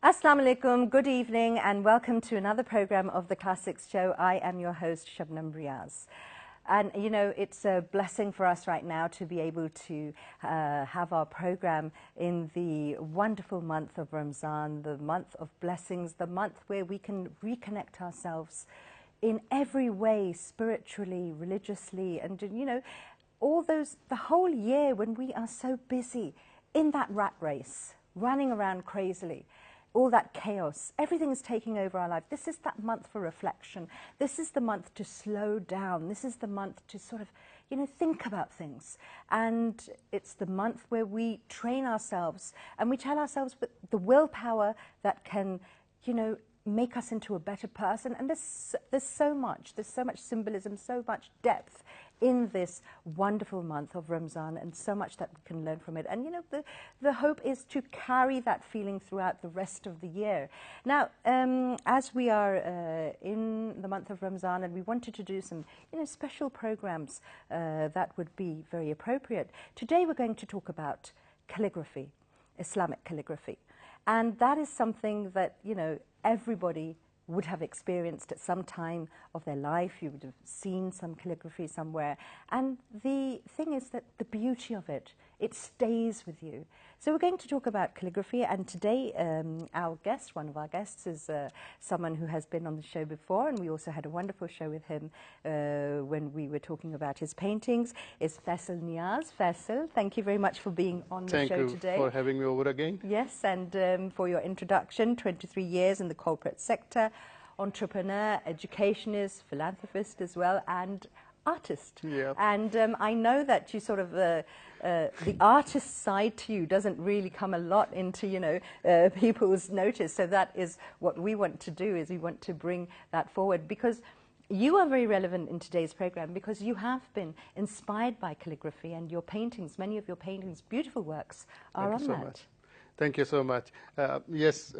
Assalamu alaikum, good evening and welcome to another program of the Classics Show. I am your host Shabnam Riaz. And you know, it's a blessing for us right now to be able to have our program in the wonderful month of Ramzan, the month of blessings, the month where we can reconnect ourselves in every way, spiritually, religiously, and you know, all those, the whole year when we are so busy in that rat race, running around crazily. All that chaos, everything is taking over our life. This is that month for reflection. This is the month to slow down. This is the month to sort of, you know, think about things. And it's the month where we train ourselves and we tell ourselves the willpower that can, you know, make us into a better person. And there's so much symbolism, so much depth in this wonderful month of Ramzan, and so much that we can learn from it. And you know, the hope is to carry that feeling throughout the rest of the year. Now, as we are in the month of Ramzan, and we wanted to do some, you know, special programs that would be very appropriate. Today we're going to talk about calligraphy, Islamic calligraphy. And that is something that, you know, everybody would have experienced at some time of their life. You would have seen some calligraphy somewhere. And the thing is that the beauty of it, it stays with you. So we're going to talk about calligraphy, and today our guest, one of our guests, is someone who has been on the show before, and we also had a wonderful show with him when we were talking about his paintings, is Faisal Niaz. Faisal, thank you very much for being on the show today. Thank you for having me over again. Yes, and for your introduction, 23 years in the corporate sector, entrepreneur, educationist, philanthropist as well, and artist. Yeah. And I know that you sort of, the artist side to you doesn't really come a lot into, you know, people's notice. So that is what we want to do, is we want to bring that forward, because you are very relevant in today's program, because you have been inspired by calligraphy, and your paintings, many of your paintings, beautiful works, are on that. Thank you so much. Thank you so much. Yes,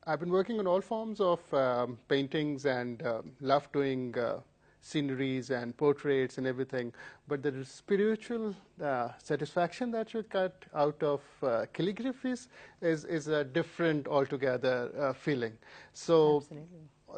I've been working on all forms of paintings and love doing sceneries and portraits and everything, but the spiritual satisfaction that you get out of calligraphies is a different altogether feeling. So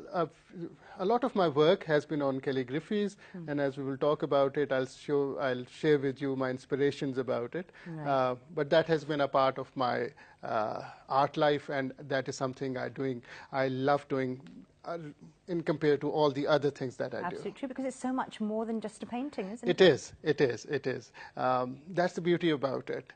a lot of my work has been on calligraphies, and as we will talk about it, I'll share with you my inspirations about it. Right. But that has been a part of my art life, and that is something I love doing in compared to all the other things that I do. Absolutely true, because it's so much more than just a painting, isn't it? It is. That's the beauty about it.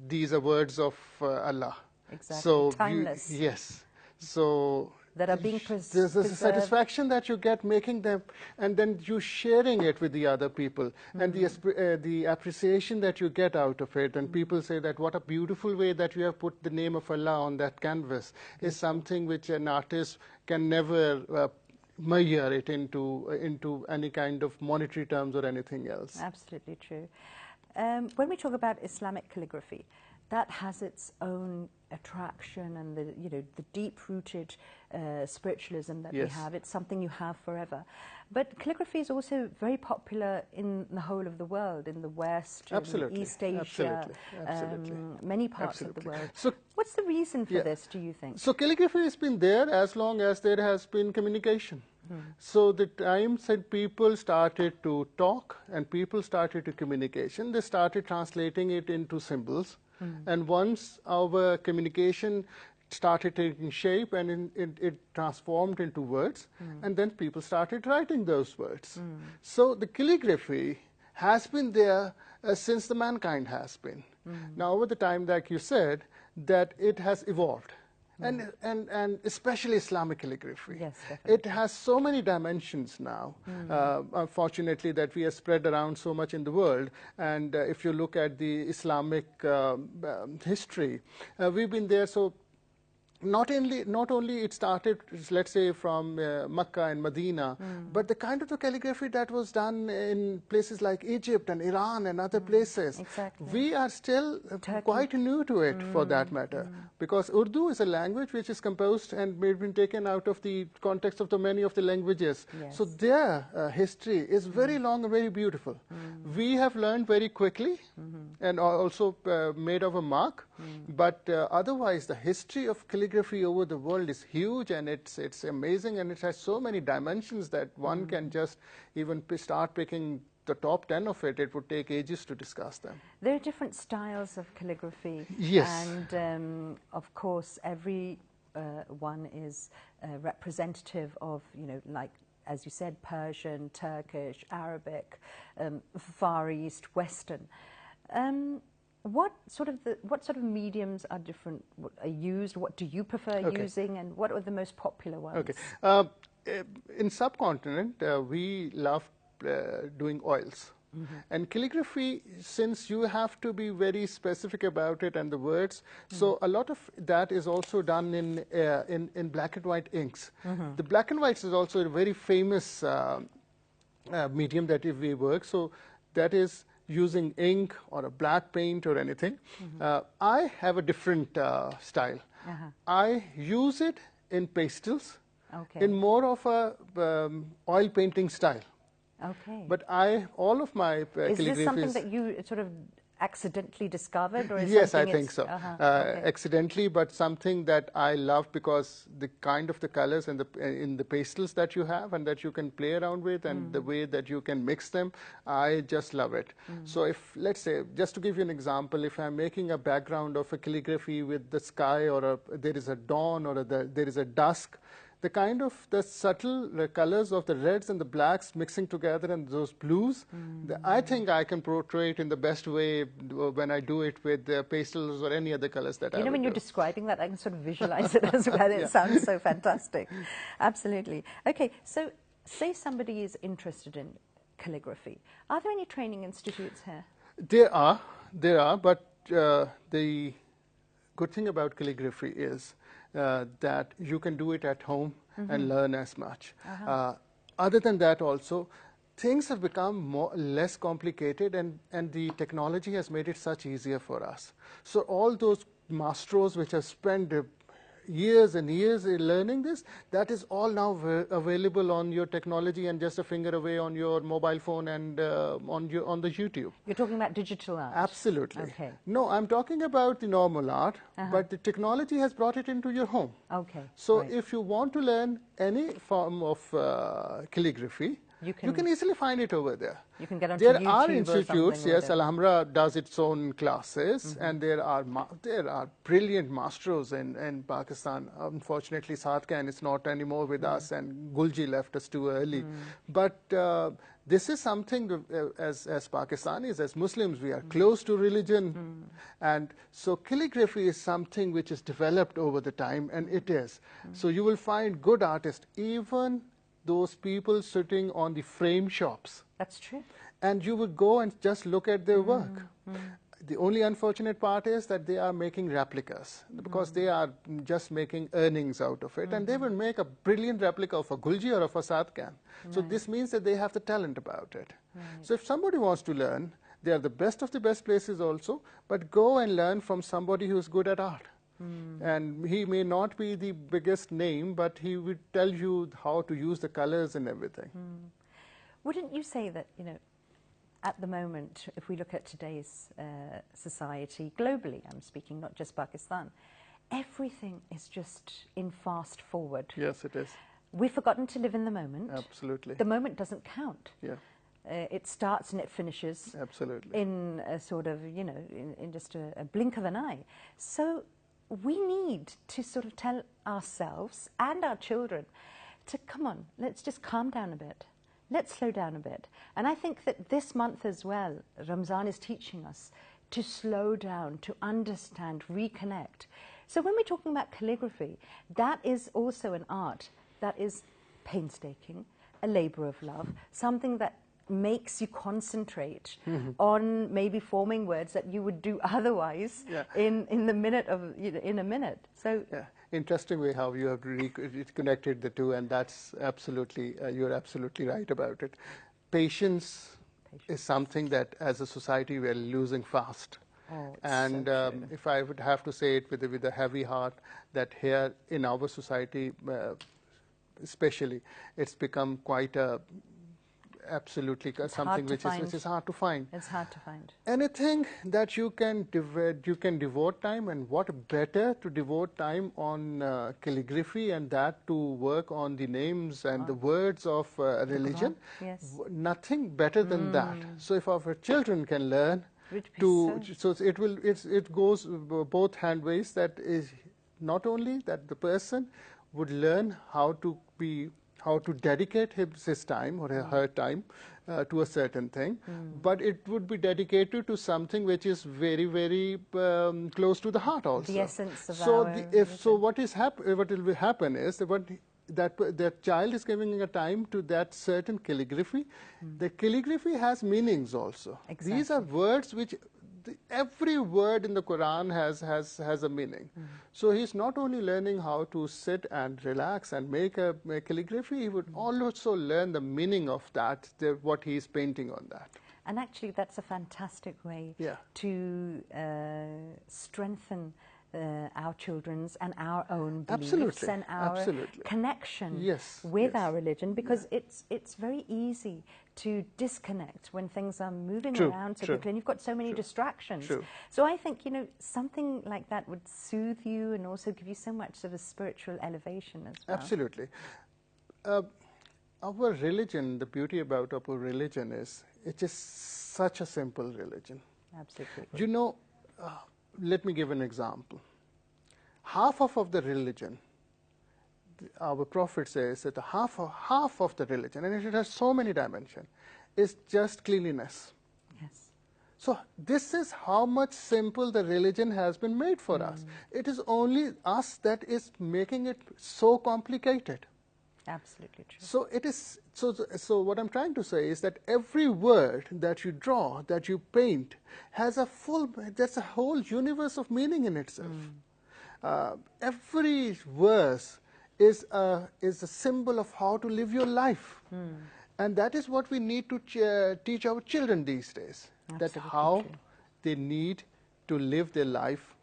These are words of Allah. Exactly, so timeless. Yes. So that are being there's a satisfaction that you get making them, and then you sharing it with the other people, and the appreciation that you get out of it, and people say that what a beautiful way that you have put the name of Allah on that canvas, is something which an artist can never measure it into any kind of monetary terms or anything else. Absolutely true. When we talk about Islamic calligraphy, that has its own attraction, and the deep-rooted spiritualism that we have. It's something you have forever. But calligraphy is also very popular in the whole of the world, in the West, in East Asia, many parts of the world. So what's the reason for this, do you think? So calligraphy has been there as long as there has been communication. So the times that people started to talk and people started to communication, they started translating it into symbols. And once our communication started taking shape, and it transformed into words, and then people started writing those words. So the calligraphy has been there since the mankind has been. Now over the time, like you said, that it has evolved. And especially Islamic calligraphy. Yes, definitely. It has so many dimensions now, unfortunately, that we are spread around so much in the world. And if you look at the Islamic history, we've been there. So not only it started, let's say, from Mecca and Medina, but the kind of the calligraphy that was done in places like Egypt and Iran and other places. Exactly. We are still quite new to it, for that matter, because Urdu is a language which is composed and been taken out of the context of the many of the languages. Yes. So their history is very long and very beautiful. We have learned very quickly and also made of a mark, but otherwise the history of calligraphy over the world is huge, and it's amazing, and it has so many dimensions that one can just even start picking the top 10 of it. It would take ages to discuss them. There are different styles of calligraphy. Yes. And of course, every one is representative of, like, as you said, Persian, Turkish, Arabic, Far East, Western. What sort of mediums are different? What are used? What do you prefer using, and what are the most popular ones? Okay. In subcontinent, we love doing oils. And calligraphy, since you have to be very specific about it and the words, so a lot of that is also done in black and white inks. The black and white is also a very famous medium that we work. So that is using ink or a black paint or anything. I have a different style. I use it in pastels, in more of a oil painting style. Okay. But all of my calligraphy is this something that you sort of accidentally discovered, or is yes, I something think so. Okay. Accidentally, but something that I love, because the kind of the colors and in the pastels that you have and that you can play around with, and the way that you can mix them, I just love it. So if, let's say, just to give you an example, if I'm making a background of a calligraphy with the sky, or there is a dawn, or there is a dusk, the kind of the subtle colors of the reds and the blacks mixing together, and those blues, I think I can portray it in the best way when I do it with pastels or any other colors that I when you're do. describing that, I can sort of visualize it as well. It sounds so fantastic. Absolutely. Okay, so say somebody is interested in calligraphy. Are there any training institutes here? There are, but the good thing about calligraphy is that you can do it at home and learn as much. Other than that also, things have become less complicated, and the technology has made it such easier for us. So all those mastros which have spent years and years in learning this, that is all now available on your technology and just a finger away on your mobile phone and on the YouTube. You're talking about digital art? Absolutely. Okay. No, I'm talking about the normal art, but the technology has brought it into your home. Okay. So if you want to learn any form of calligraphy, you can easily find it over there. You can get onto there YouTube are or institutes, something. yes, Alhambra does its own classes, and there are brilliant masters in Pakistan. Unfortunately, Saad Khan is not anymore with us, and Gulji left us too early. But this is something, as Pakistanis, as Muslims, we are close to religion. And so calligraphy is something which is developed over the time, and it is. So you will find good artists, even those people sitting on the frame shops. That's true. And you would go and just look at their work. The only unfortunate part is that they are making replicas, because they are just making earnings out of it. And they will make a brilliant replica of a Gulji or of a Saad Khan. So this means that they have the talent about it. So if somebody wants to learn, they are the best of the best places also, but go and learn from somebody who is good at art. And he may not be the biggest name, but he would tell you how to use the colors and everything. Wouldn't you say that, at the moment, if we look at today's society, globally I'm speaking, not just Pakistan, everything is just in fast forward. Yes, it is. We've forgotten to live in the moment. Absolutely. The moment doesn't count. Yeah. It starts and it finishes. Absolutely. In a sort of, in just a blink of an eye. So we need to sort of tell ourselves and our children to, come on, let's just calm down a bit. Let's slow down a bit. And I think that this month as well, Ramzan is teaching us to slow down, to understand, reconnect. So when we're talking about calligraphy, that is also an art that is painstaking, a labor of love, something that makes you concentrate on maybe forming words that you would do otherwise in the minute of, in a minute. So interesting way how you have connected the two, and that's absolutely, you're absolutely right about it. Patience is something that as a society we are losing fast. Oh, and so true. if I would have to say it with a heavy heart, that here in our society especially, it's become quite a absolutely something which is hard to find. It's hard to find. Anything that you can devote time, and what better to devote time on calligraphy, and that to work on the names and the words of religion. Yes. Nothing better than that. So if our children can learn so it goes both hand ways. That is not only that the person would learn how to dedicate his time or her time to a certain thing, but it would be dedicated to something which is very, very close to the heart also. The essence of so our what will happen is that child is giving a time to that certain calligraphy. The calligraphy has meanings also. Exactly. These are words which every word in the Quran has a meaning. So he's not only learning how to sit and relax and make a calligraphy, he would also learn the meaning of that, what he's painting on that. And actually that's a fantastic way to strengthen our children's and our own beliefs and our connection with our religion, because it's very easy to disconnect when things are moving around so quickly and you've got so many distractions. So I think, something like that would soothe you and also give you so much sort of spiritual elevation as well. Absolutely. Our religion, the beauty about our religion is it's just such a simple religion. Absolutely. Let me give an example. Half of the religion, our Prophet says that half of the religion, and it has so many dimensions, is just cleanliness. Yes. So this is how much simple the religion has been made for us. It is only us that is making it so complicated. Absolutely true. So it is. So what I'm trying to say is that every word that you draw, that you paint, has that's a whole universe of meaning in itself. Every verse is a symbol of how to live your life, and that is what we need to teach our children these days. That how they need to live their life,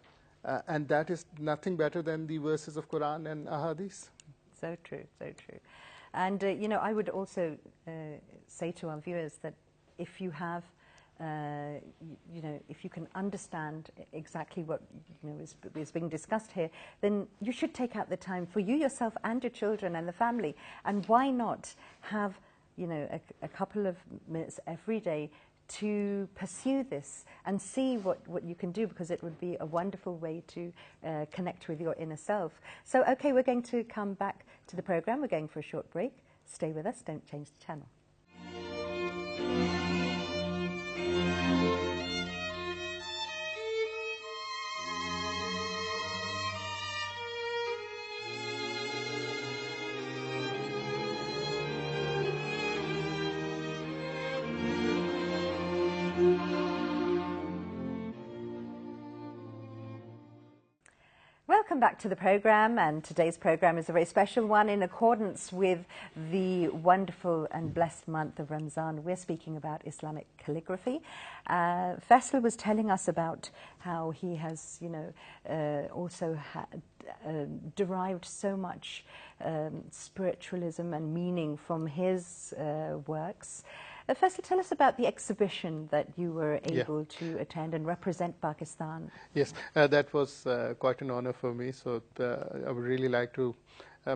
and that is nothing better than the verses of Quran and Ahadith. So true, so true. And, I would also say to our viewers that if you have, if you can understand exactly what, is being discussed here, then you should take out the time for you yourself and your children and the family. And why not have, a couple of minutes every day to pursue this and see what you can do, because it would be a wonderful way to connect with your inner self. So, okay, we're going to come back to the program. We're going for a short break. Stay with us. Don't change the channel. Welcome back to the program, and today's program is a very special one in accordance with the wonderful and blessed month of Ramzan. We're speaking about Islamic calligraphy. Faisal was telling us about how he has, also derived so much spiritualism and meaning from his works. Firstly, tell us about the exhibition that you were able to attend and represent Pakistan. Yes, that was quite an honor for me, so I would really like to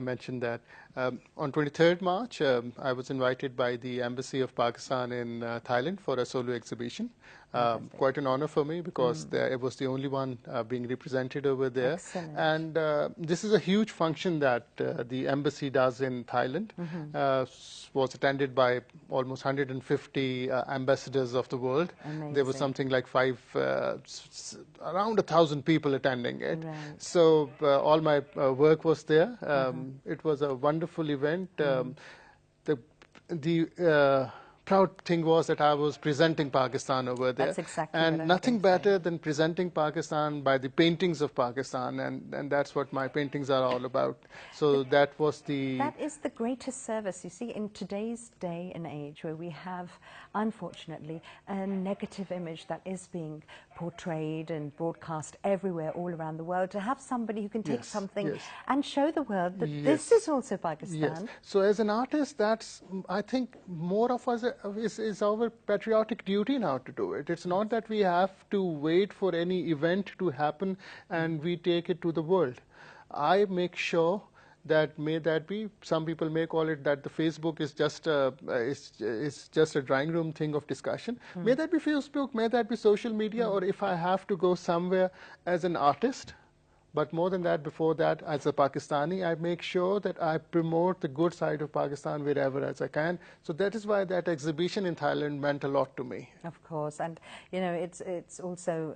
mention that. On 23rd March, I was invited by the Embassy of Pakistan in Thailand for a solo exhibition. Quite an honor for me, because it was the only one being represented over there. Excellent. And this is a huge function that the embassy does in Thailand. Was attended by almost 150 ambassadors of the world. Amazing. There was something like around 1,000 people attending it. Right. So all my work was there. It was a wonderful event. The proud thing was that I was presenting Pakistan over there. That's exactly and what I'm nothing going to say. better than presenting Pakistan by the paintings of Pakistan, and that's what my paintings are all about. So that was the... That is the greatest service, you see, in today's day and age, where we have, unfortunately, a negative image that is being portrayed and broadcast everywhere, all around the world. To have somebody who can take Yes, something yes. and show the world that Yes. this is also Pakistan. Yes. So as an artist, that's, I think, more of us is our patriotic duty now to do it. It's not that we have to wait for any event to happen and we take it to the world. I make sure that may that be, some people may call it that the Facebook is just a drawing room thing of discussion. May that be Facebook, may that be social media, or if I have to go somewhere as an artist. But more than that, before that, as a Pakistani, I make sure that I promote the good side of Pakistan wherever as I can. So that is why that exhibition in Thailand meant a lot to me. Of course, and you know, it's also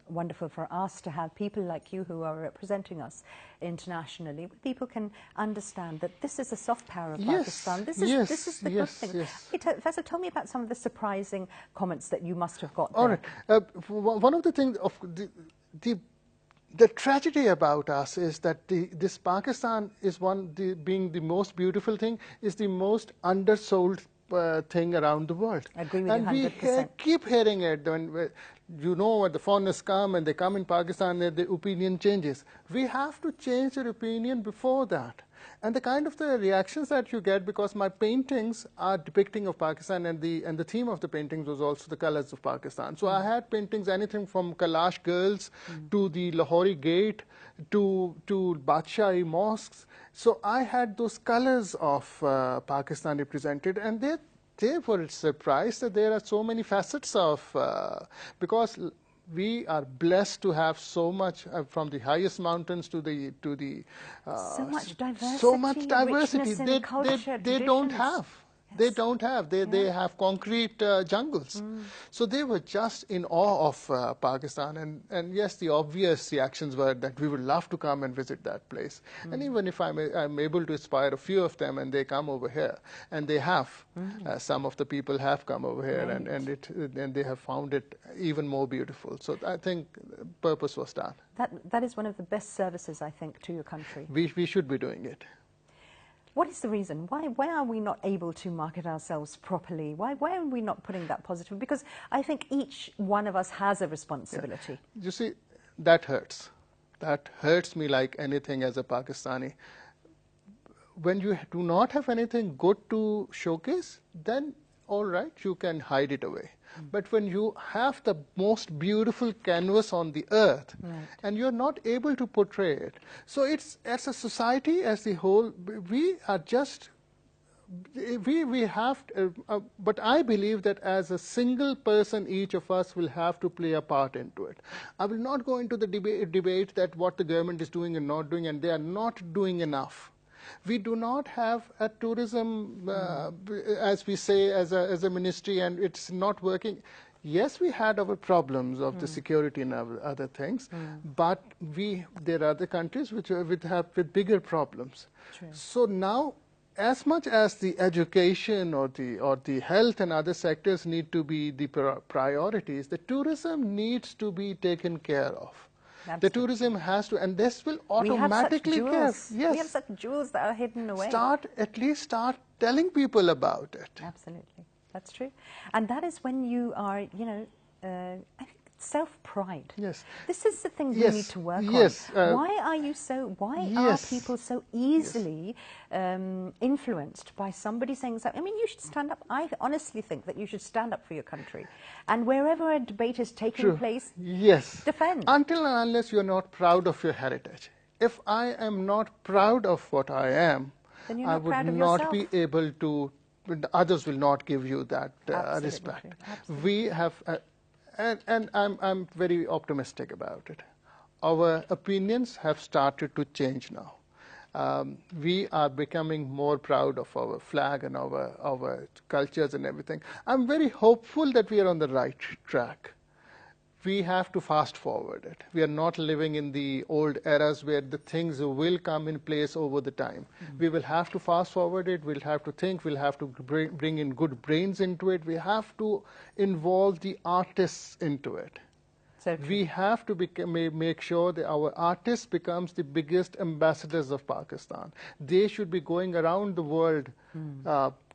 wonderful for us to have people like you who are representing us internationally. People can understand that this is a soft power of Pakistan. This is the good thing. Yes. Hey, Faisal, tell me about some of the surprising comments that you must have got. All right. One of the things of the tragedy about us is that this Pakistan is being the most beautiful thing, is the most undersold thing around the world. I agree with and you 100%. We keep hearing it when when the foreigners come and they come in Pakistan, the opinion changes. We have to change our opinion before that. And the kind of the reactions that you get, because my paintings are depicting of Pakistan, and the theme of the paintings was also the colors of Pakistan. So I had paintings, anything from Kailash girls to the Lahori Gate to Badshahi mosques. So I had those colors of Pakistan represented, and they were surprised that there are so many facets of, because we are blessed to have so much from the highest mountains to the so much diversity. So much diversity. Richness in culture, They don't traditions. have. They don't have. They have concrete jungles. So they were just in awe of Pakistan. And yes, the obvious reactions were that we would love to come and visit that place. And even if I'm able to inspire a few of them and they come over here, and they have, some of the people have come over here, and they have found it even more beautiful. So I think purpose was done. That is one of the best services, I think, to your country. We should be doing it. What is the reason? Why are we not able to market ourselves properly? Why are we not putting that positive? Because I think each one of us has a responsibility. Yeah. You see, that hurts. That hurts me like anything as a Pakistani. When you do not have anything good to showcase, then all right, you can hide it away. But when you have the most beautiful canvas on the earth, and you're not able to portray it, so it's, as a society as the whole, we are just, we have, but I believe that as a single person, each of us will have to play a part into it. I will not go into the debate that what the government is doing and not doing, and they are not doing enough. We do not have a tourism, as we say, as a ministry, and it's not working. Yes, we had our problems of the security and other things, but there are other countries which have bigger problems. True. So now, as much as the education or the health and other sectors need to be the priorities, the tourism needs to be taken care of. Absolutely. The tourism has to, and this will automatically we have such jewels. Yes. We have such jewels that are hidden away. At least start telling people about it. Absolutely, that's true. And that is when you are, I think self-pride. Yes. This is the thing we need to work on. Why are people so easily influenced by somebody saying something? I mean, you should stand up. I honestly think that you should stand up for your country. And wherever a debate is taking place, defend. Until and unless you're not proud of your heritage. If I am not proud of what I am, then you're I not would proud of not yourself. be able to, others will not give you that respect. We have... And I'm very optimistic about it. Our opinions have started to change now. We are becoming more proud of our flag and our cultures and everything. I'm very hopeful that we are on the right track. we have to fast forward it. We are not living in the old eras where the things will come in place over the time. We will have to fast forward it. We'll have to think. We'll have to bring in good brains into it. We have to involve the artists into it. So true. We have to make sure that our artists becomes the biggest ambassadors of Pakistan. They should be going around the world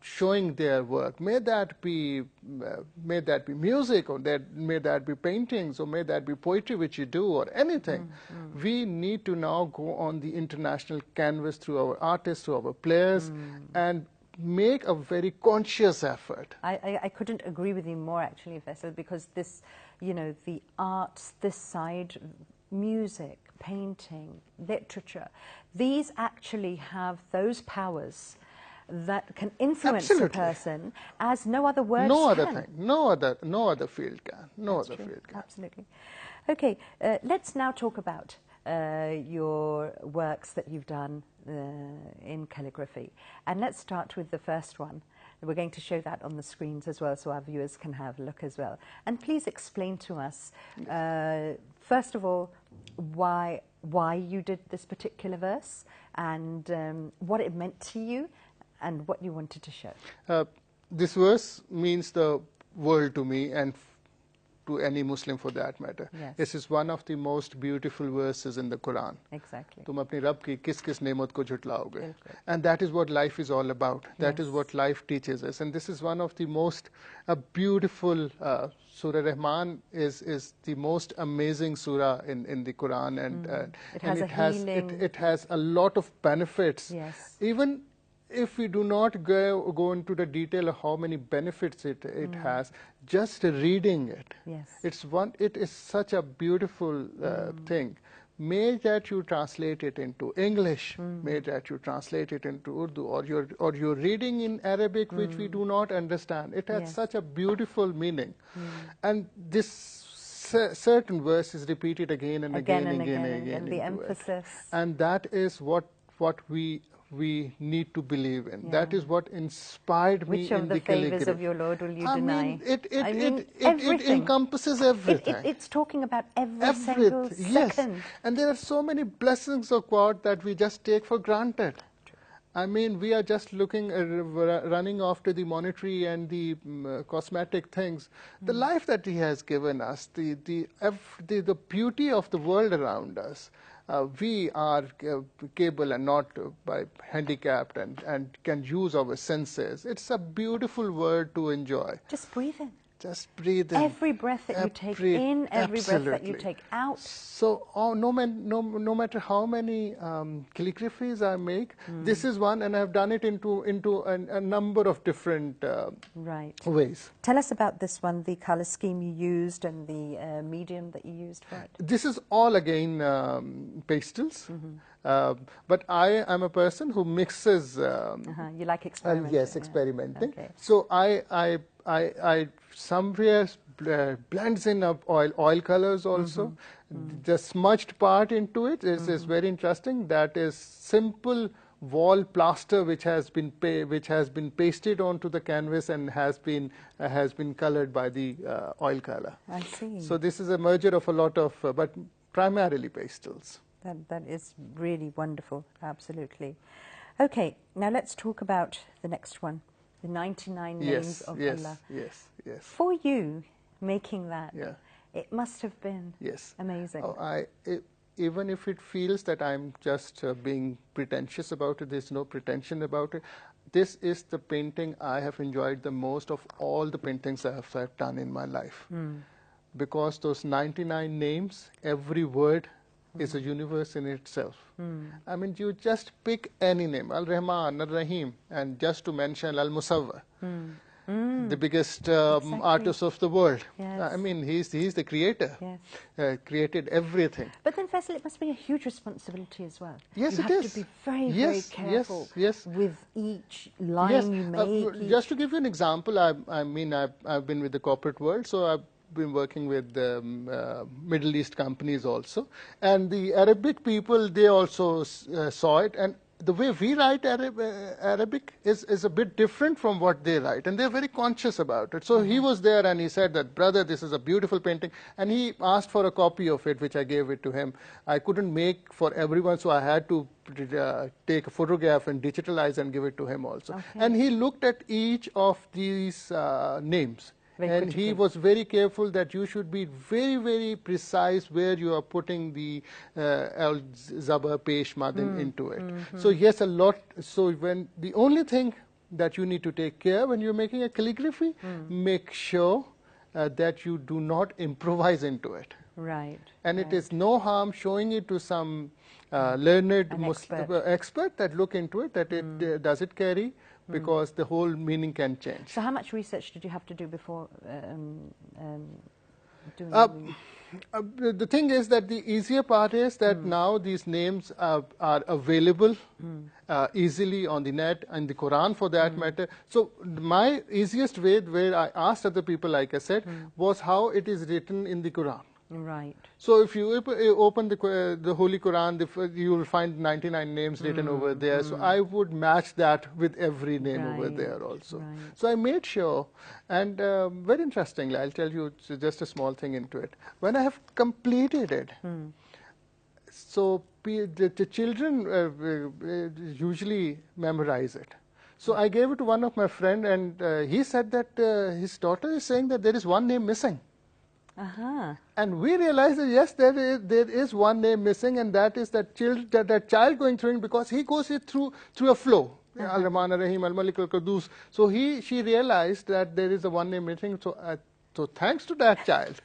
showing their work. May that be music, or may that be paintings, or may that be poetry which you do, or anything. We need to now go on the international canvas through our artists, through our players, and make a very conscious effort. I couldn't agree with you more, actually, Faisal, because this, you know, the arts, this side, music, painting, literature, these actually have those powers that can influence a person as no other words no other can. thing, no other field can, That's other true. field can. Absolutely. Okay, let's now talk about your works that you've done in calligraphy. And let's start with the first one. We're going to show that on the screens as well, so our viewers can have a look as well. And please explain to us, first of all, why you did this particular verse, and what it meant to you, and what you wanted to show. This verse means the world to me, and to any Muslim for that matter. Yes. This is one of the most beautiful verses in the Quran. Exactly. तुम अपनी रब की किस-किस नेमत को झुटलाओगे. And that is what life is all about. That is what life teaches us. And this is one of the most beautiful Surah Rahman is the most amazing surah in the Quran, and it has a lot of benefits. Yes. Even if we do not go into the detail of how many benefits it has, just reading it, it is such a beautiful thing. May that you translate it into English, may that you translate it into Urdu, or you're reading in Arabic, which we do not understand. It has such a beautiful meaning. And this certain verse is repeated again and again and again. And the emphasis. And that is what we need to believe in. That is what inspired me in the calligraphy. Which of the favors of your Lord will you deny? It encompasses everything. It's talking about every single second. Yes. And there are so many blessings of God that we just take for granted. I mean, we are just running after the monetary and the cosmetic things. The life that He has given us, the beauty of the world around us. We are capable and not by handicapped and can use our senses. It's a beautiful world to enjoy. Just breathe in. Just breathe in. Every breath that you take in, every breath that you take out. So no matter how many calligraphies I make, this is one, and I've done it into a number of different ways. Tell us about this one, the color scheme you used and the medium that you used for it. This is all again pastels. But I am a person who mixes. You like experimenting? Yes, experimenting. Okay. So I somewhere blends in oil colors also. The smudged part into it is very interesting. That is simple wall plaster which has been pasted onto the canvas and has been colored by the oil color. I see. So this is a merger of a lot of, but primarily pastels. That is really wonderful, absolutely. Okay, now let's talk about the next one, the 99 names of Allah. Yes. For you, making that, it must have been amazing. Even if it feels that I'm just being pretentious about it, there's no pretension about it. This is the painting I have enjoyed the most of all the paintings I have done in my life. Because those 99 names, every word is a universe in itself. I mean, you just pick any name, Al-Rahman, Al-Rahim, and just to mention Al-Musawwir, the biggest artist of the world. I mean, he's the creator, created everything. But then, Faisal, it must be a huge responsibility as well. Yes, you have to be very, very careful with each line you make. Just to give you an example, I've been with the corporate world, so I've been working with Middle East companies also, and the Arabic people, they also saw it, and the way we write Arabic is a bit different from what they write, and they're very conscious about it. So he was there and he said that, brother, this is a beautiful painting, and he asked for a copy of it, which I gave it to him. I couldn't make for everyone, so I had to take a photograph and digitalize and give it to him also. Okay. And he looked at each of these names. And he was very careful that you should be very, very precise where you are putting the al zabar pesh madin into it. So yes, a lot. So when the only thing that you need to take care when you're making a calligraphy, make sure that you do not improvise into it. Right. And it is no harm showing it to some learned Muslim expert that look into it, that it does it carry, because the whole meaning can change. So how much research did you have to do before doing the thing is that the easier part is that now these names are available easily on the net, and the Quran for that matter. So my easiest way, where I asked other people, like I said, was how it is written in the Quran. Right. So if you open the Holy Quran, you will find 99 names written over there. So I would match that with every name over there also. Right. So I made sure, and very interestingly, I'll tell you just a small thing into it. When I have completed it, so the children usually memorize it. So I gave it to one of my friends, and he said that his daughter is saying that there is one name missing. And we realized that yes, there is one name missing, and that is that child going through it, because he goes it through a flow. Al-Rahman Ar-Rahim, Al-Malik Al-Qudus. So she realized that there is a one name missing. So thanks to that child,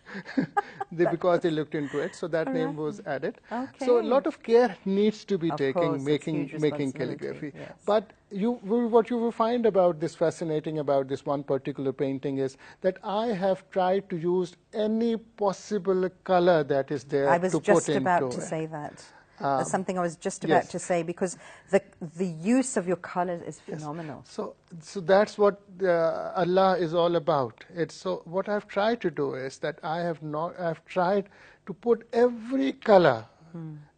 because they looked into it, so that name was added. Okay. So a lot of care needs to be Of taken course, making it's calligraphy. yes. But what you will find about this, fascinating about this one particular painting, is that I have tried to use any possible color that is there I was to just put into about to it. say that. That's something I was just about yes. to say, because the use of your colors is phenomenal. So that's what Allah is all about. So what I've tried to do is that I've tried to put every color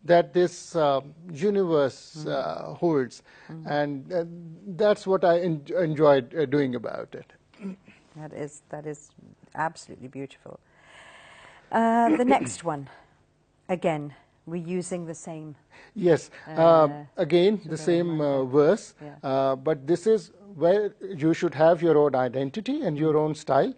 that this universe holds, and that's what I enjoyed doing about it. That is absolutely beautiful. The next one, again, we're using the same. Yes, again the same verse, but this is where you should have your own identity and your own style.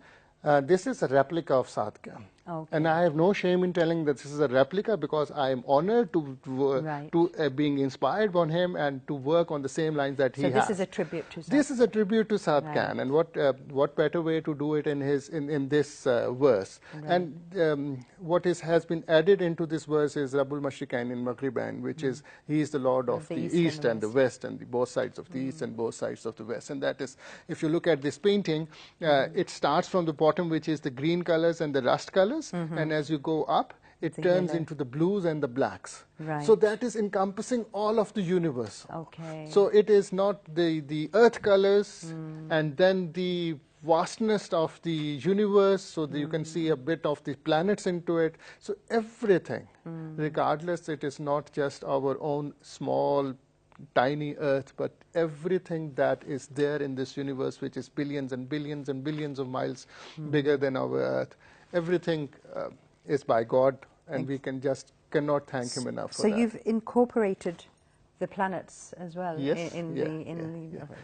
This is a replica of Sadka. Okay. And I have no shame in telling that this is a replica, because I am honored to being inspired by him and to work on the same lines that he has. So this is a tribute to Sadka. This is a tribute to Sadkan, and what better way to do it in this verse? And what has been added into this verse is Rabbul Mashriqain in Maghribain, which is he is the Lord of the East and the West, and both sides of the East and both sides of the West. And that is, if you look at this painting, it starts from the bottom, which is the green colors and the rust colors. And as you go up, it turns into the blues and the blacks. Right. So that is encompassing all of the universe. Okay. So it is not the earth colors and then the vastness of the universe, so that you can see a bit of the planets into it. So everything, regardless, it is not just our own small tiny earth, but everything that is there in this universe, which is billions and billions and billions of miles bigger than our earth, everything is by God, and we cannot thank him enough for that. So you've incorporated the planets as well. Yes,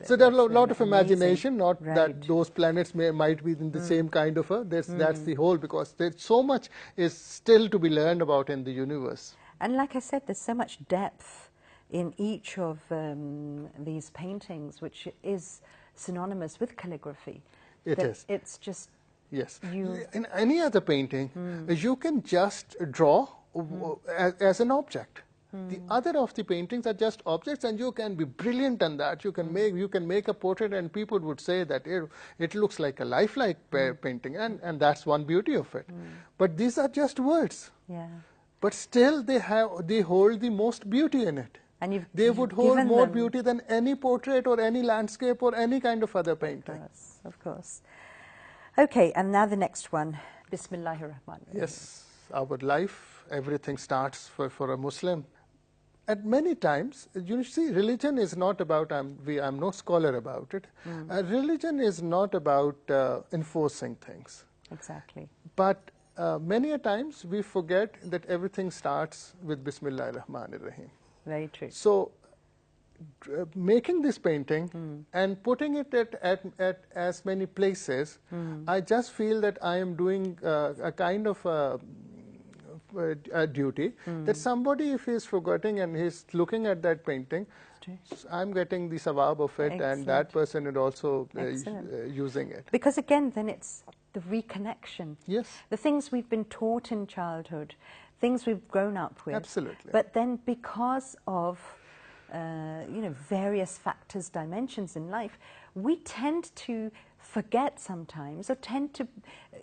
So there's a lot of imagination, amazing. not that those planets might be in the same kind of that's the whole, because there's so much is still to be learned about in the universe. And like I said, there's so much depth in each of these paintings, which is synonymous with calligraphy. It is. It's just... Yes. In any other painting, you can just draw as an object. The other of the paintings are just objects, and you can be brilliant in that. You can make a portrait, and people would say that it looks like a lifelike painting, and that's one beauty of it. But these are just words. Yeah. But still, they hold the most beauty in it. And they would hold more beauty than any portrait or any landscape or any kind of other painting. Of course. Okay, and now the next one. Bismillahir Rahmanir Rahim. Yes, our life, everything starts for a Muslim. at many times, you see, religion is not about, I'm no scholar about it. Religion is not about enforcing things. Exactly. But many a times we forget that everything starts with Bismillah ar-Rahman ar-Rahim. Very true. So making this painting and putting it at as many places, I just feel that I am doing a kind of a duty that somebody, if he is forgetting and he's looking at that painting, I'm getting the sawab of it. Excellent. And that person is also using it. Because again, then it's the reconnection. Yes. The things we've been taught in childhood, things we've grown up with. Absolutely. But then because of various factors, dimensions in life, we tend to forget sometimes, or tend to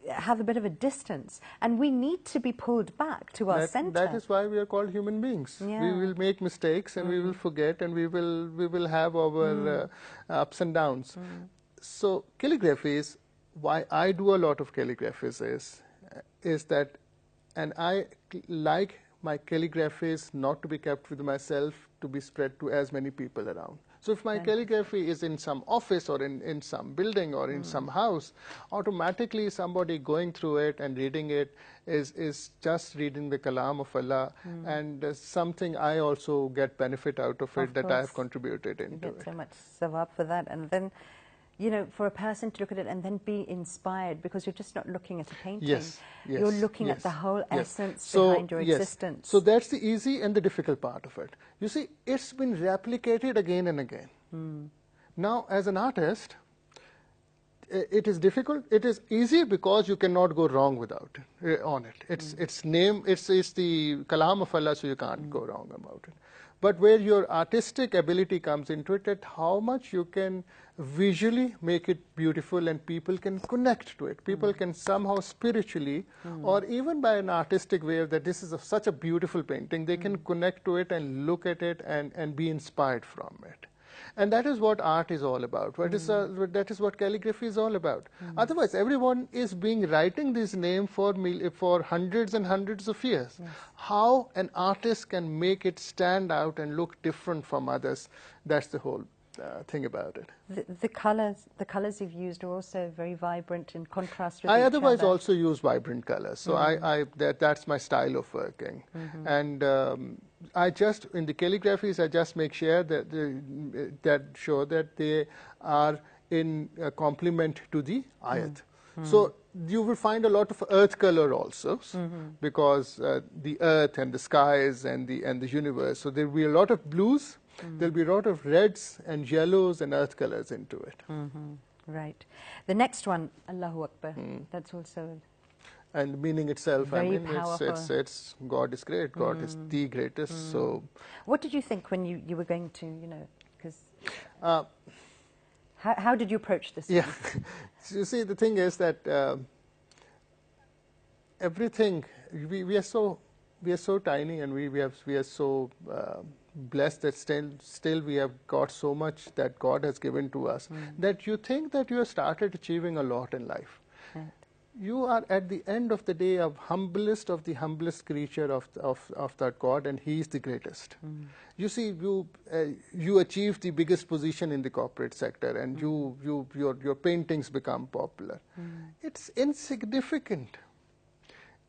have a bit of a distance, and we need to be pulled back to our center. That is why we are called human beings. Yeah. We will make mistakes, and we will forget, and we will have our ups and downs. So calligraphy is why I do a lot of calligraphies is that, and I like my calligraphies not to be kept with myself, to be spread to as many people around. So if my calligraphy is in some office or in some building or in some house, automatically somebody going through it and reading it is just reading the kalam of Allah, and something I also get benefit out of it, that I have contributed into it. You get so much sawab for that, and then for a person to look at it and then be inspired, because you're just not looking at a painting. Yes, you're looking at the whole essence behind your existence. So that's the easy and the difficult part of it. You see, it's been replicated again and again. Now, as an artist, it is difficult. It is easy because you cannot go wrong without it, on it. It's the kalam of Allah, so you can't go wrong about it. But where your artistic ability comes into it, at how much you can visually make it beautiful and people can connect to it. People can somehow spiritually, or even by an artistic way, that this is such a beautiful painting, they can connect to it and look at it and be inspired from it. And that is what art is all about. That is what calligraphy is all about. Otherwise, everyone is writing this name for hundreds and hundreds of years. Yes. How an artist can make it stand out and look different from others, that's the whole thing about it. The colors you've used are also very vibrant, in contrast with I each otherwise other. Also use vibrant colors. So that's my style of working. And I just, in the calligraphies, I just make sure that show that they are in complement to the ayat. So you will find a lot of earth color also, because the earth and the skies and the universe. So there will be a lot of blues. There will be a lot of reds and yellows and earth colors into it. Right. The next one, Allahu Akbar. That's also. And the meaning itself, very powerful. It's God is great. God is the greatest. So, what did you think when you were going to, because how did you approach this? Yeah, you see, the thing is that everything we are so tiny, and we are so blessed that still we have got so much that God has given to us, that you think that you have started achieving a lot in life. Right. You are at the end of the day of the humblest creature of that God, and He is the greatest. You see, you achieve the biggest position in the corporate sector, and your paintings become popular. It's insignificant.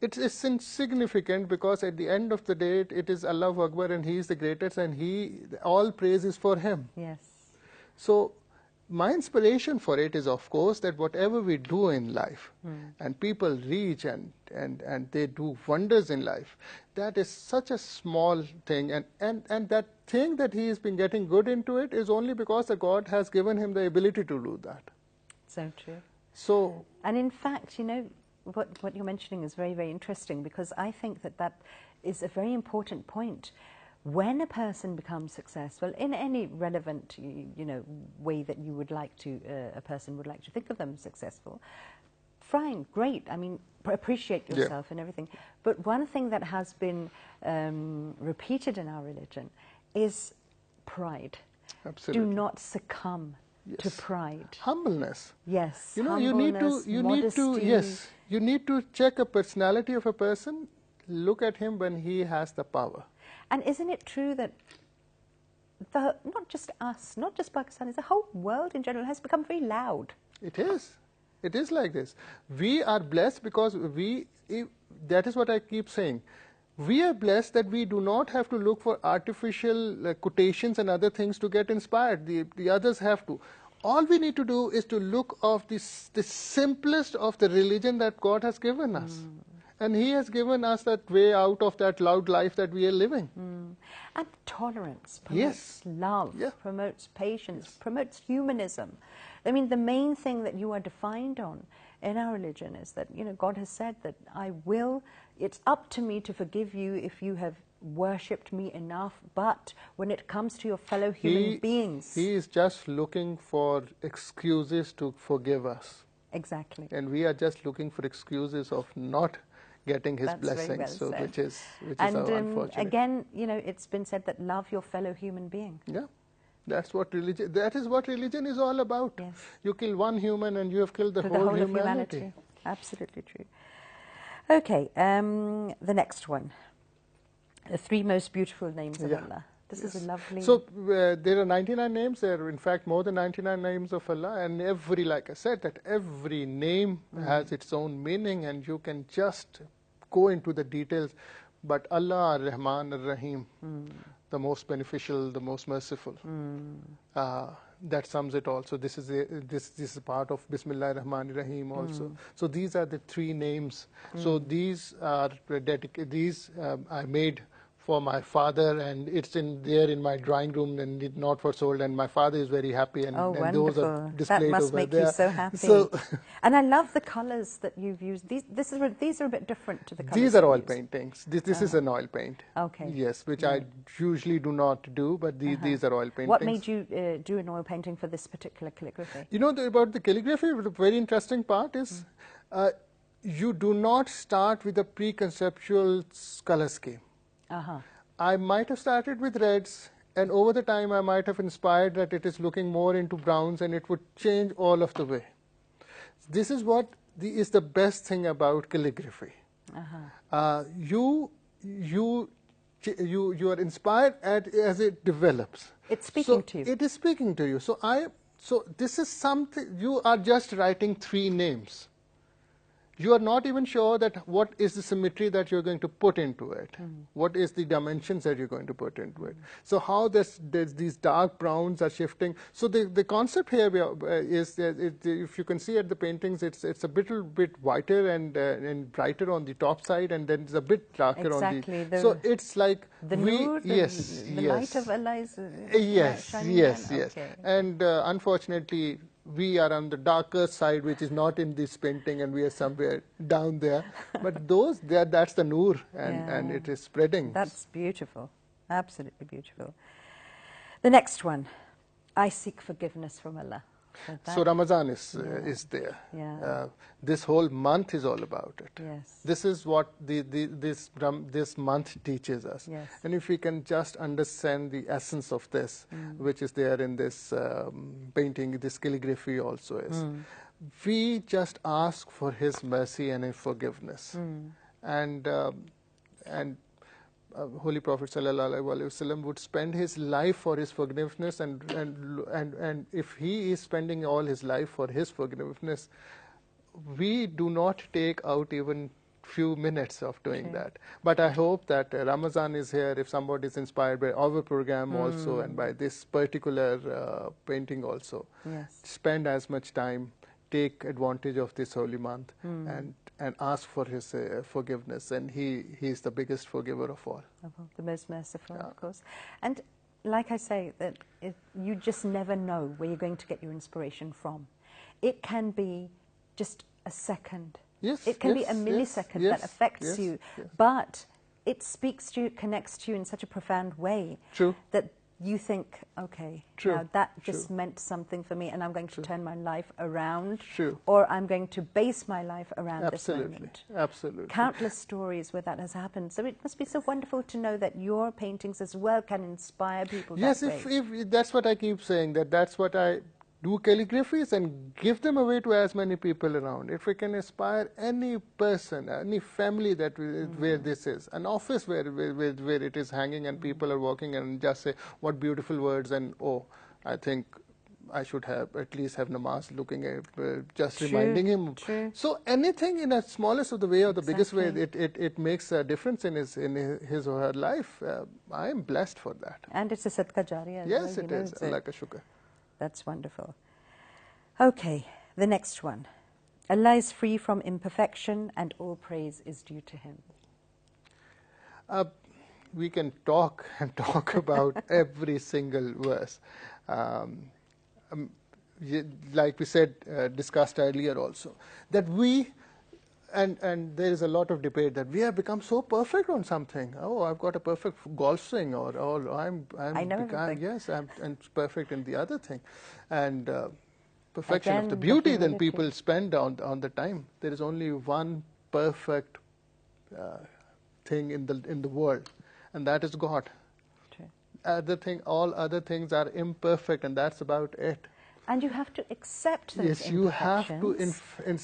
It is insignificant because at the end of the day, it is Allahu Akbar, and He is the greatest, and all praise is for Him. Yes. So my inspiration for it is, of course, that whatever we do in life, and people reach and they do wonders in life, that is such a small thing, and that thing that he has been getting good into it is only because the God has given him the ability to do that. So true. So, and in fact, what you're mentioning is very, very interesting, because I think that is a very important point. When a person becomes successful in any relevant, way that you would like to, a person would like to think of them successful, fine, great. I mean, appreciate yourself and everything. But one thing that has been repeated in our religion is pride. Absolutely. Do not succumb to pride. Humbleness. Yes. Humbleness, you need to check a personality of a person. Look at him when he has the power. And isn't it true that not just us, not just Pakistanis, the whole world in general has become very loud? It is. It is like this. We are blessed because that is what I keep saying. We are blessed that we do not have to look for artificial quotations and other things to get inspired. The others have to. All we need to do is to look of the simplest of the religion that God has given us. And He has given us that way out of that loud life that we are living. And tolerance promotes love, Yeah. promotes patience, promotes humanism. I mean, the main thing that you are defined on in our religion is that, you know, God has said that it's up to me to forgive you if you have worshipped me enough, but when it comes to your fellow human beings... He is just looking for excuses to forgive us. Exactly. And we are just looking for excuses of not getting His That's blessings, very well so said. which is And how unfortunate. again, you know, it's been said that love your fellow human being. Yeah, that is what religion is all about. Yes. You kill one human and you have killed the To whole of humanity. Absolutely true. Okay, the next one. The 3 most beautiful names of Allah. This is a lovely... So there are 99 names. There are in fact more than 99 names of Allah, and like I said, that every name has its own meaning, and you can just go into the details. But Allah Ar-Rahman Ar-Rahim, the most beneficial, the most merciful, that sums it all. So this is a part of Bismillah Ar-Rahman Ar-Rahim also. So these are the 3 names. So these are I made for my father, and it's there in my drawing room, and it's not for sold, and my father is very happy, and, oh, and those are displayed that must over make there. you so happy. So and I love the colors that you've used. These are a bit different to the colors. these are oil paintings. This is an oil paint. Okay. Yes, which I usually do not do, but these are oil paintings. What made you do an oil painting for this particular calligraphy? You know, about the calligraphy, the very interesting part is you do not start with a preconceptual color scheme. I might have started with reds, and over the time I might have inspired that it is looking more into browns, and it would change all of the way. This is what is the best thing about calligraphy. You are inspired as it develops. It's speaking to you. It is speaking to you. So this is something, you are just writing 3 names. You are not even sure that what is the symmetry that you're going to put into it. What is the dimensions that you're going to put into it. So how there's these dark browns are shifting. So the concept here is, if you can see at the paintings, it's a bit whiter and brighter on the top side, and then it's a bit darker on the... So it's like... The nur, the light of Allah is shining yes. Okay. And unfortunately, we are on the darker side, which is not in this painting, and we are somewhere down there. But that's the nur, and it is spreading. That's beautiful. Absolutely beautiful. The next one, I seek forgiveness from Allah. So Ramadan is there. Yeah. This whole month is all about it. Yes. This is what this month teaches us. Yes. And if we can just understand the essence of this, which is there in this painting, this calligraphy also is, we just ask for His mercy and His forgiveness. And Holy Prophet ﷺ would spend his life for his forgiveness, and if he is spending all his life for his forgiveness, we do not take out even few minutes of doing that. But I hope that Ramadan is here, if somebody is inspired by our program also, and by this particular painting also, spend as much time, take advantage of this holy month, and ask for His forgiveness, and He is the biggest forgiver of all. The most merciful, of course. And like I say, that you just never know where you're going to get your inspiration from. It can be just a second. It can be a millisecond that affects you, but it speaks to you, it connects to you in such a profound way that you think, okay, now that just meant something for me, and I'm going to turn my life around, or I'm going to base my life around this moment. Absolutely. Countless stories where that has happened. So it must be so wonderful to know that your paintings as well can inspire people that way. Yes, that's what I keep saying, that's what I do calligraphies and give them away to as many people around. If we can inspire any person, any family that where this is, an office where it is hanging and people are walking and just say, what beautiful words, and oh, I think I should have at least have namaz looking at, just reminding him. True. So anything in the smallest of the way or the biggest way, it makes a difference in his or her life. I am blessed for that. And it's a sadqa jariyah. Yes, it is. Allah ka shukr. That's wonderful. Okay, the next one. Allah is free from imperfection and all praise is due to Him. We can talk and talk about every single verse. Like we said, discussed earlier also, that we, and there is a lot of debate that we have become so perfect on something. Oh, I've got a perfect golf swing, or I know everything. Yes, I'm perfect in the other thing, and perfection Again, of the beauty. the Then humility. people spend on the time. There is only one perfect thing in the world, and that is God. True. All other things are imperfect, and that's about it. And you have to accept those Yes, you have to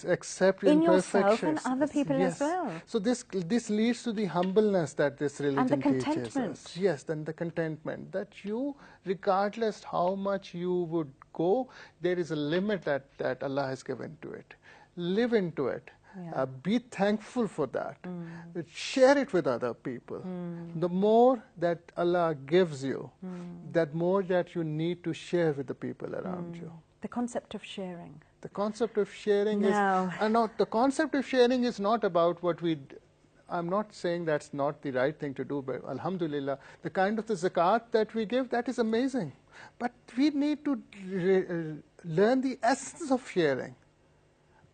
accept in imperfections. yourself and other people Yes. as well. So this leads to the humbleness that this religion the teaches contentment. us. Yes, then the contentment that you, regardless how much you would go, there is a limit that Allah has given to it. Live into it. Yeah. Be thankful for that. Share it with other people. The more that Allah gives you, that more that you need to share with the people around you. The concept of sharing. The concept of sharing Now- the concept of sharing is not about what I'm not saying that's not the right thing to do, but alhamdulillah, the kind of the zakat that we give, that is amazing. But we need to learn the essence of sharing.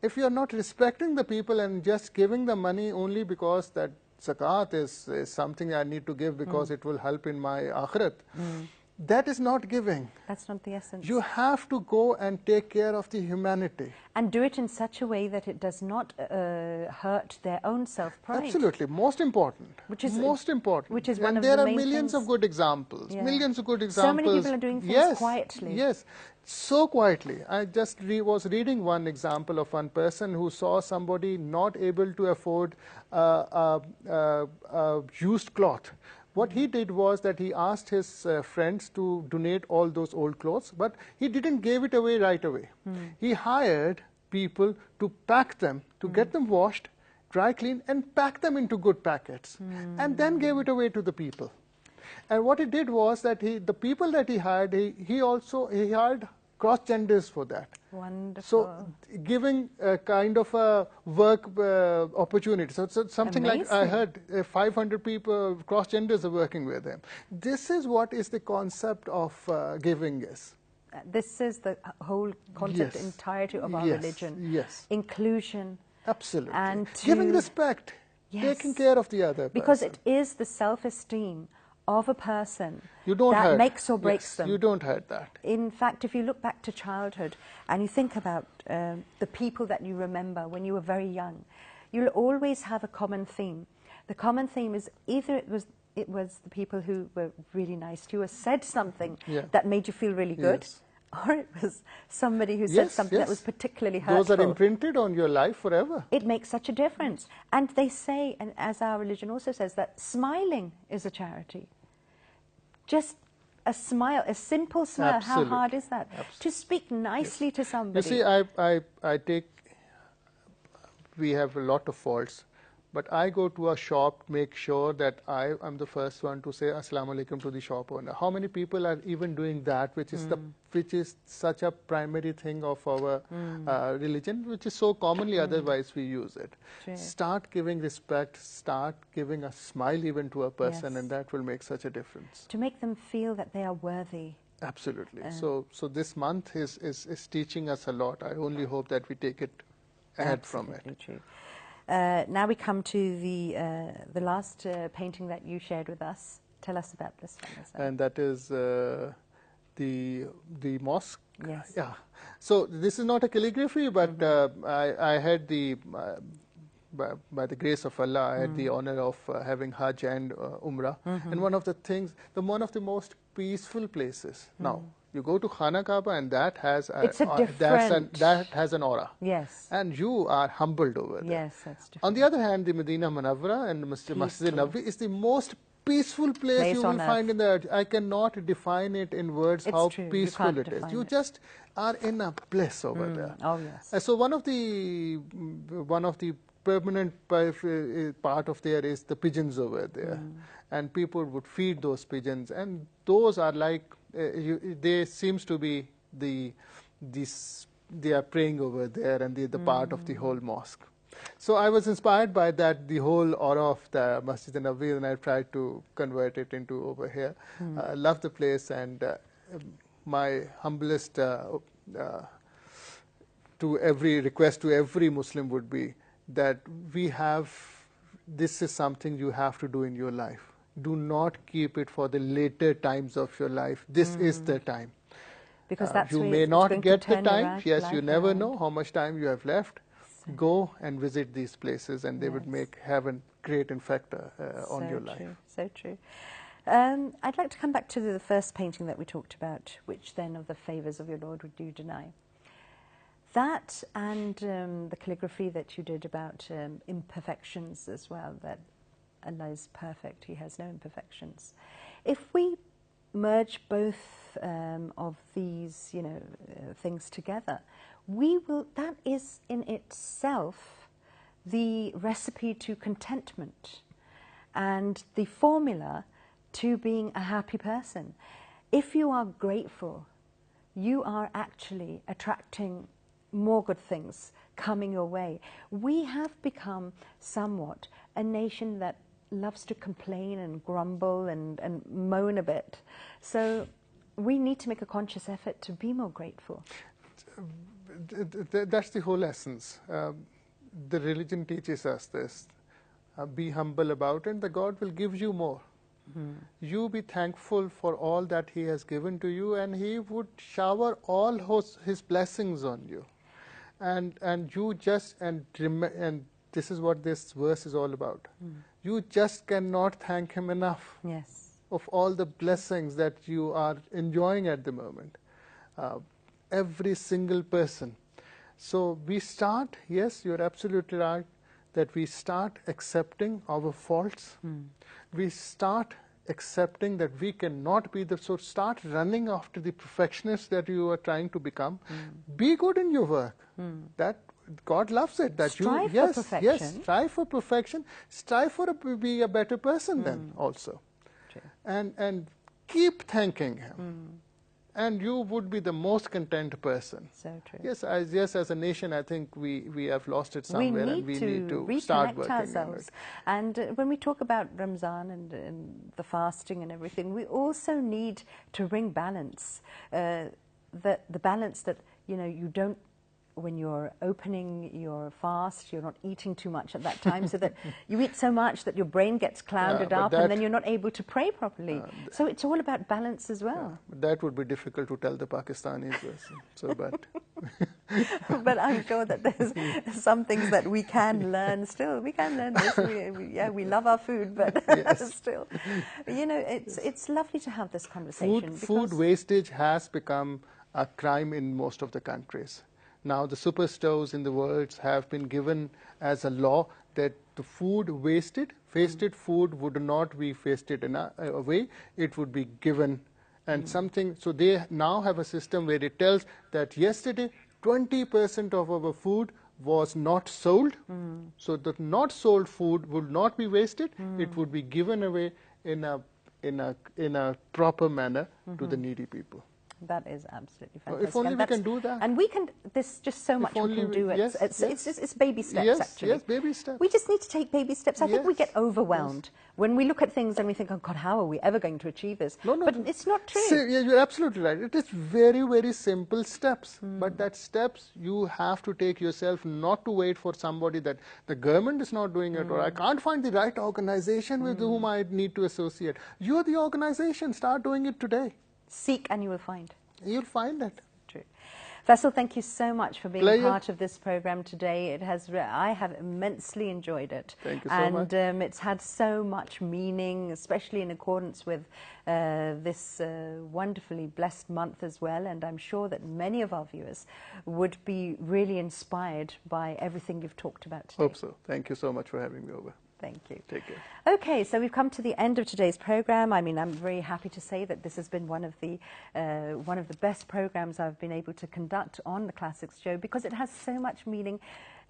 If you're not respecting the people and just giving the money only because that zakat is something I need to give because it will help in my akhirat, that is not giving. That's not the essence. You have to go and take care of the humanity. And do it in such a way that it does not hurt their own self-pride. Absolutely, most important. Which is most important. which is and one of there the are main millions things. of good examples. Yeah. Millions of good So examples. many people are doing things yes, quietly. Yes, so quietly. I just was reading one example of one person who saw somebody not able to afford used cloth. What he did was that he asked his friends to donate all those old clothes, but he didn't give it away right away. He hired people to pack them, to get them washed, dry clean, and pack them into good packets, and then gave it away to the people. And what he did was that the people that he hired, he hired cross-genders for that. Wonderful. So giving a kind of a work opportunity. So something like I heard 500 people, cross-genders are working with him. This is what is the concept of giving is. This is the whole concept, Yes. entirety of our Yes, religion. yes. Inclusion. Absolutely. And giving to- respect, Yes. taking care of the other Because person. it is the self-esteem of a person You don't that hurt. makes or breaks Yes, them. You don't hurt that. In fact, if you look back to childhood and you think about the people that you remember when you were very young, you'll always have a common theme. The common theme is either it was the people who were really nice to you or said something Yeah. that made you feel really good, Yes. or it was somebody who said Yes, something that yes. was particularly hurtful. Those are imprinted on your life forever. It makes such a difference. And they say, and as our religion also says, that smiling is a charity. Just a smile, a simple smile, Absolutely. how hard is that? To speak nicely to You somebody. see, we have a lot of faults, but I go to a shop, make sure that I am the first one to say Assalamu alaikum to the shop owner. How many people are even doing that, which is such a primary thing of our religion, which is so commonly otherwise we use it. True. Start giving respect, start giving a smile even to a person, Yes. and that will make such a difference. To make them feel that they are worthy. Absolutely. So this month is teaching us a lot. I only hope that we take it ahead from it. Absolutely true. Now we come to the last painting that you shared with us. Tell us about this one. Azhar. And that is the mosque. Yes. Yeah. So this is not a calligraphy, but I had the by the grace of Allah, I had the honor of having Hajj and Umrah. And one of the most peaceful places. Now, you go to Khana Kaaba and that has it's a different... that has an aura. Yes. And you are humbled over there. Yes, that's different. On the other hand, the Medina Munawwara and Masjid Nabawi is the most peaceful place you will find in the earth. I cannot define it in words how peaceful it is. You just are in a bliss over there. Oh, yes. So one of the permanent part of there is the pigeons over there. And people would feed those pigeons. And those are like, they seems to be they are praying over there and the part of the whole mosque. So I was inspired by that, the whole aura of the Masjid Nabawi, and I tried to convert it into over here. I love the place, and my humblest to every request to every Muslim would be that this is something you have to do in your life. Do not keep it for the later times of your life. This is the time. Because that's you may not get the time. Yes, you never know how much time you have left. Go and visit these places, and they would have a great effect on your life. So true. I'd like to come back to the first painting that we talked about, which then of the favours of your Lord would you deny? That and the calligraphy that you did about imperfections as well, that Allah is perfect, He has no imperfections. If we merge both of these, things together, that is in itself the recipe to contentment and the formula to being a happy person. If you are grateful, you are actually attracting more good things coming your way. We have become somewhat a nation that loves to complain and grumble and moan a bit. So we need to make a conscious effort to be more grateful. That's the whole essence. The religion teaches us this. Be humble about it, and the God will give you more. You be thankful for all that He has given to you, and He would shower all His blessings on you. And you just, and this is what this verse is all about. You just cannot thank Him enough of all the blessings that you are enjoying at the moment. Every single person. So we start, yes, you're absolutely right, that we start accepting our faults. We start accepting that we cannot be so start running after the perfectionist that you are trying to become. Be good in your work. That God loves it. That strive you, for perfection. strive for perfection. Strive for be a better person then also. True. And keep thanking Him. And you would be the most content person. So true. Yes, as a nation, I think we have lost it somewhere, and we need to start working ourselves. on it. And when we talk about Ramzan and the fasting and everything, we also need to bring balance. The balance that you don't. When you're opening your fast, you're not eating too much at that time, so that you eat so much that your brain gets clouded up, and then you're not able to pray properly. So it's all about balance as well. But that would be difficult to tell the Pakistanis. But I'm sure that there's some things that we can learn still. We can learn this. We love our food, but still. It's lovely to have this conversation. Food wastage has become a crime in most of the countries. Now the superstores in the world have been given as a law that the food wasted food would not be wasted in a way, it would be given and something. So they now have a system where it tells that yesterday 20% of our food was not sold. So the not sold food would not be wasted, it would be given away in a proper manner to the needy people. That is absolutely fantastic. If only we can do that. And there's just so much we can do. It's baby steps, actually. Yes, baby steps. We just need to take baby steps. I think we get overwhelmed when we look at things and we think, oh God, how are we ever going to achieve this? No, but it's not true. You're absolutely right. It is very, very simple steps. But that steps you have to take yourself, not to wait for somebody that the government is not doing it, or I can't find the right organization with whom I need to associate. You're the organization. Start doing it today. Seek and you will find. You'll find it. True. Faisal, thank you so much for being Pleasure. part of this program today. I have immensely enjoyed it. Thank you so much. And it's had so much meaning, especially in accordance with this wonderfully blessed month as well. And I'm sure that many of our viewers would be really inspired by everything you've talked about today. Hope so. Thank you so much for having me over. Thank you. Take care. Okay, so we've come to the end of today's program. I mean, I'm very happy to say that this has been one of the best programs I've been able to conduct on the Classics Show, because it has so much meaning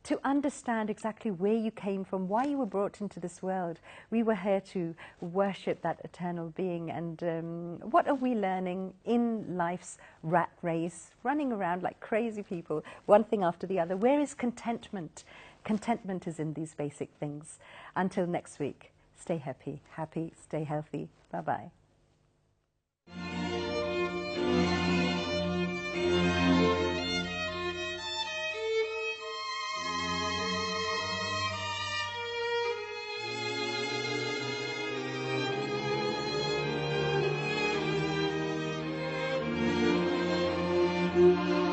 to understand exactly where you came from, why you were brought into this world. We were here to worship that eternal being, and what are we learning in life's rat race, running around like crazy people, one thing after the other? Where is contentment? Contentment is in these basic things. Until next week, stay happy, stay healthy. Bye-bye. Thank you.